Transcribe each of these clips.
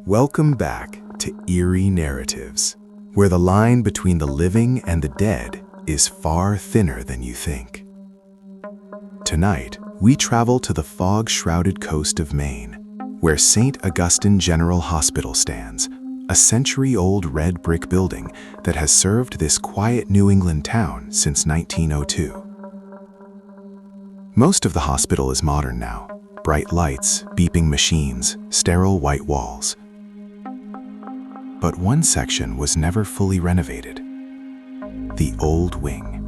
Welcome back to Eerie Narratives, where the line between the living and the dead is far thinner than you think. Tonight, we travel to the fog-shrouded coast of Maine, where St. Augustine General Hospital stands, a century-old red brick building that has served this quiet New England town since 1902. Most of the hospital is modern now. Bright lights, beeping machines, sterile white walls. But one section was never fully renovated. The old wing.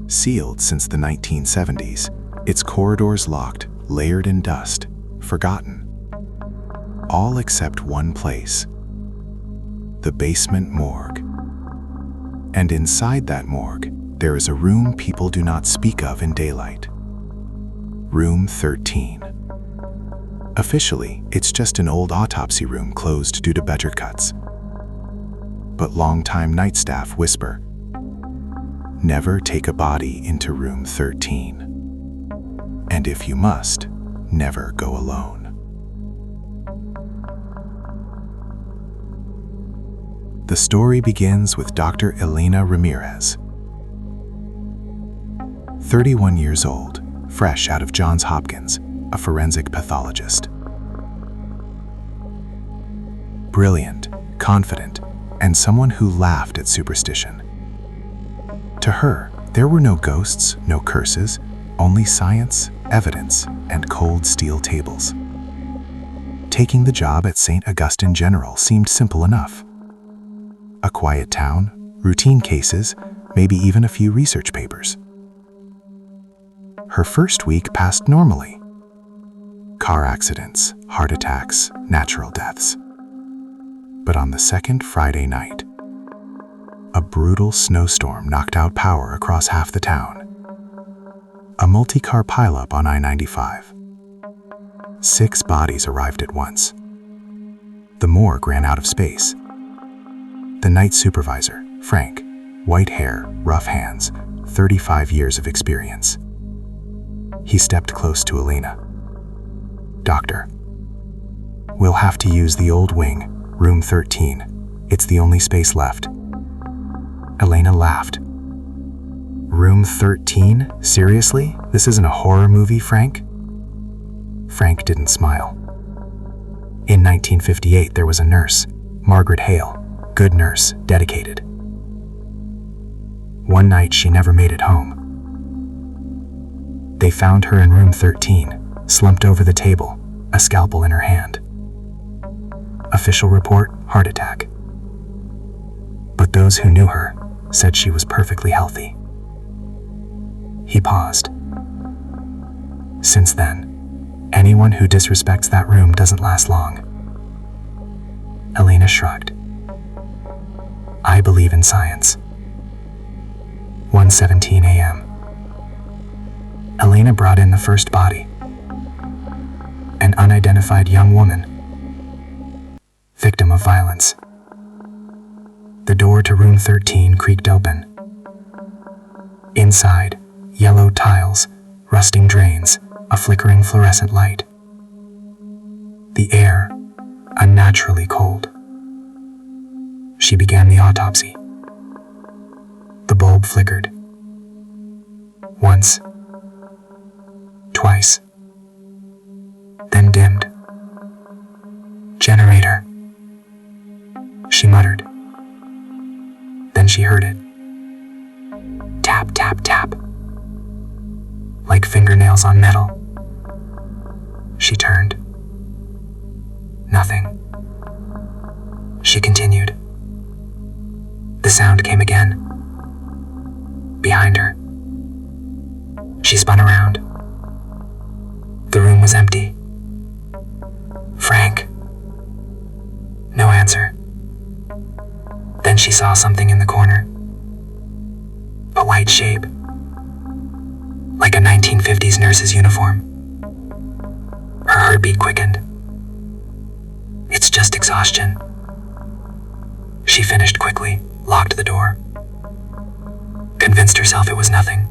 Sealed since the 1970s, its corridors locked, layered in dust, forgotten. All except one place. The basement morgue. And inside that morgue, there is a room people do not speak of in daylight. Room 13. Officially, it's just an old autopsy room closed due to better cuts. But longtime night staff whisper, never take a body into room 13. And if you must, never go alone. The story begins with Dr. Elena Ramirez. 31 years old, fresh out of Johns Hopkins, a forensic pathologist. Brilliant, confident, and someone who laughed at superstition. To her, there were no ghosts, no curses, only science, evidence, and cold steel tables. Taking the job at St. Augustine General seemed simple enough. A quiet town, routine cases, maybe even a few research papers. Her first week passed normally. Car accidents, heart attacks, natural deaths. But on the second Friday night, a brutal snowstorm knocked out power across half the town. A multi-car pileup on I-95. 6 bodies arrived at once. The morgue ran out of space. The night supervisor, Frank, white hair, rough hands, 35 years of experience. He stepped close to Elena. Doctor, we'll have to use the old wing, room 13. It's the only space left. Elena laughed. Room 13? Seriously? This isn't a horror movie, Frank? Frank didn't smile. In 1958, there was a nurse, Margaret Hale, good nurse, dedicated. One night, she never made it home. They found her in room 13, slumped over the table, a scalpel in her hand. Official report, heart attack. But those who knew her said she was perfectly healthy. He paused. Since then, anyone who disrespects that room doesn't last long. Elena shrugged. I believe in science. 1:17 a.m. Elena brought in the first body. An unidentified young woman. Victim of violence. The door to room 13 creaked open. Inside, yellow tiles, rusting drains, a flickering fluorescent light. The air, unnaturally cold. She began the autopsy. The bulb flickered. Once. Twice. Then dimmed. Generator. She muttered. Then she heard it. Tap, tap, tap. Like fingernails on metal. She turned. Nothing. She continued. The sound came again. Behind her. She spun around. The room was empty. Frank. No answer. Then she saw something in the corner. A white shape. Like a 1950s nurse's uniform. Her heartbeat quickened. It's just exhaustion. She finished quickly, locked the door. Convinced herself it was nothing.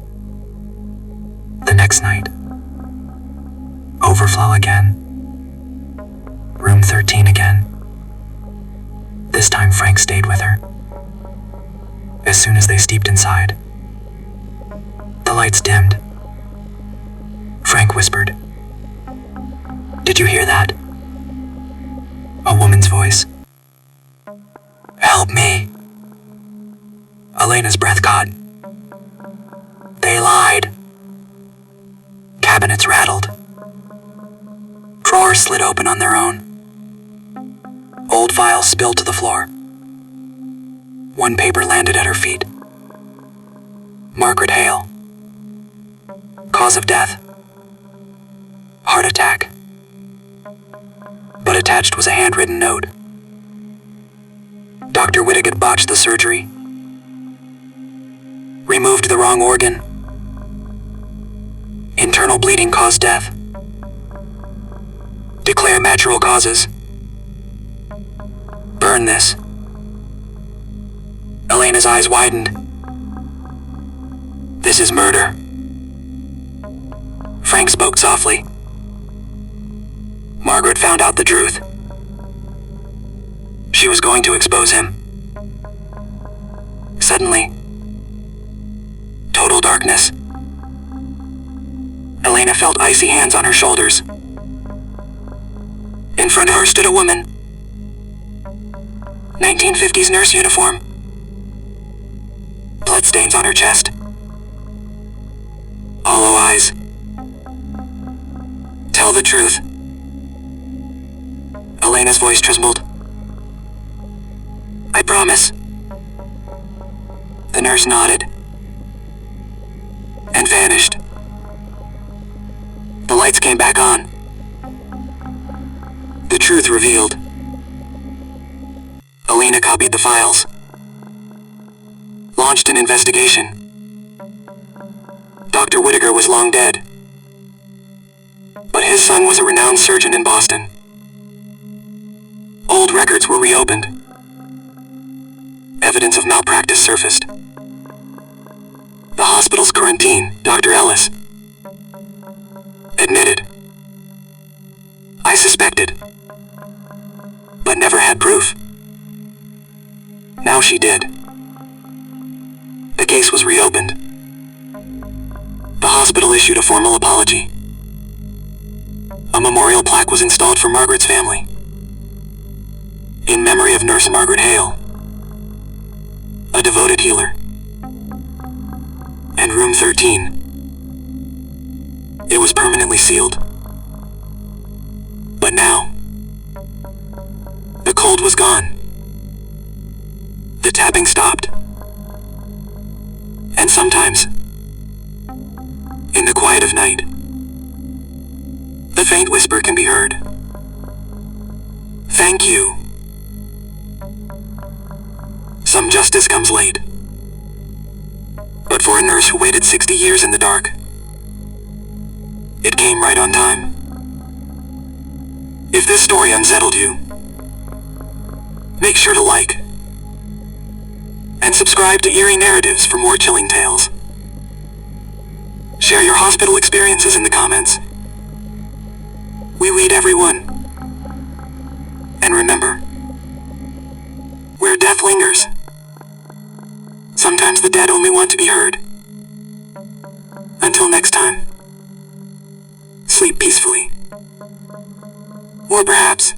The next night. Overflow again. Room room 13 again. This time Frank stayed with her. As soon as they stepped inside, the lights dimmed. Frank whispered, "Did you hear that?" A woman's voice. "Help me." Elena's breath caught. They lied. Cabinets rattled. Drawers slid open on their own. Old files spilled to the floor. One paper landed at her feet. Margaret Hale. Cause of death: heart attack. But attached was a handwritten note. Dr. Whittaker botched the surgery. Removed the wrong organ. Internal bleeding caused death. Declare natural causes. Burn this. Elena's eyes widened. This is murder. Frank spoke softly. Margaret found out the truth. She was going to expose him. Suddenly, total darkness. Elena felt icy hands on her shoulders. In front of her stood a woman. 1950s nurse uniform. Bloodstains on her chest. Hollow eyes. Tell the truth. Elena's voice trembled. I promise. The nurse nodded and vanished. The lights came back on. The truth revealed. Elena copied the files. Launched an investigation. Dr. Whittaker was long dead. But his son was a renowned surgeon in Boston. Old records were reopened. Evidence of malpractice surfaced. The hospital's current dean, Dr. Ellis, admitted. I suspected, but never had proof. Now she did. The case was reopened. The hospital issued a formal apology. A memorial plaque was installed for Margaret's family, in memory of Nurse Margaret Hale, a devoted healer. And room 13, it was permanently sealed. But now, the cold was gone. The tapping stopped. And sometimes, in the quiet of night, the faint whisper can be heard. Thank you. Some justice comes late. But for a nurse who waited 60 years in the dark, it came right on time. If this story unsettled you, make sure to like and subscribe to Eerie Narratives for more chilling tales. Share your hospital experiences in the comments. We read everyone. And remember, where death lingers, sometimes the dead only want to be heard. Until next time, sleep peacefully. Or perhaps,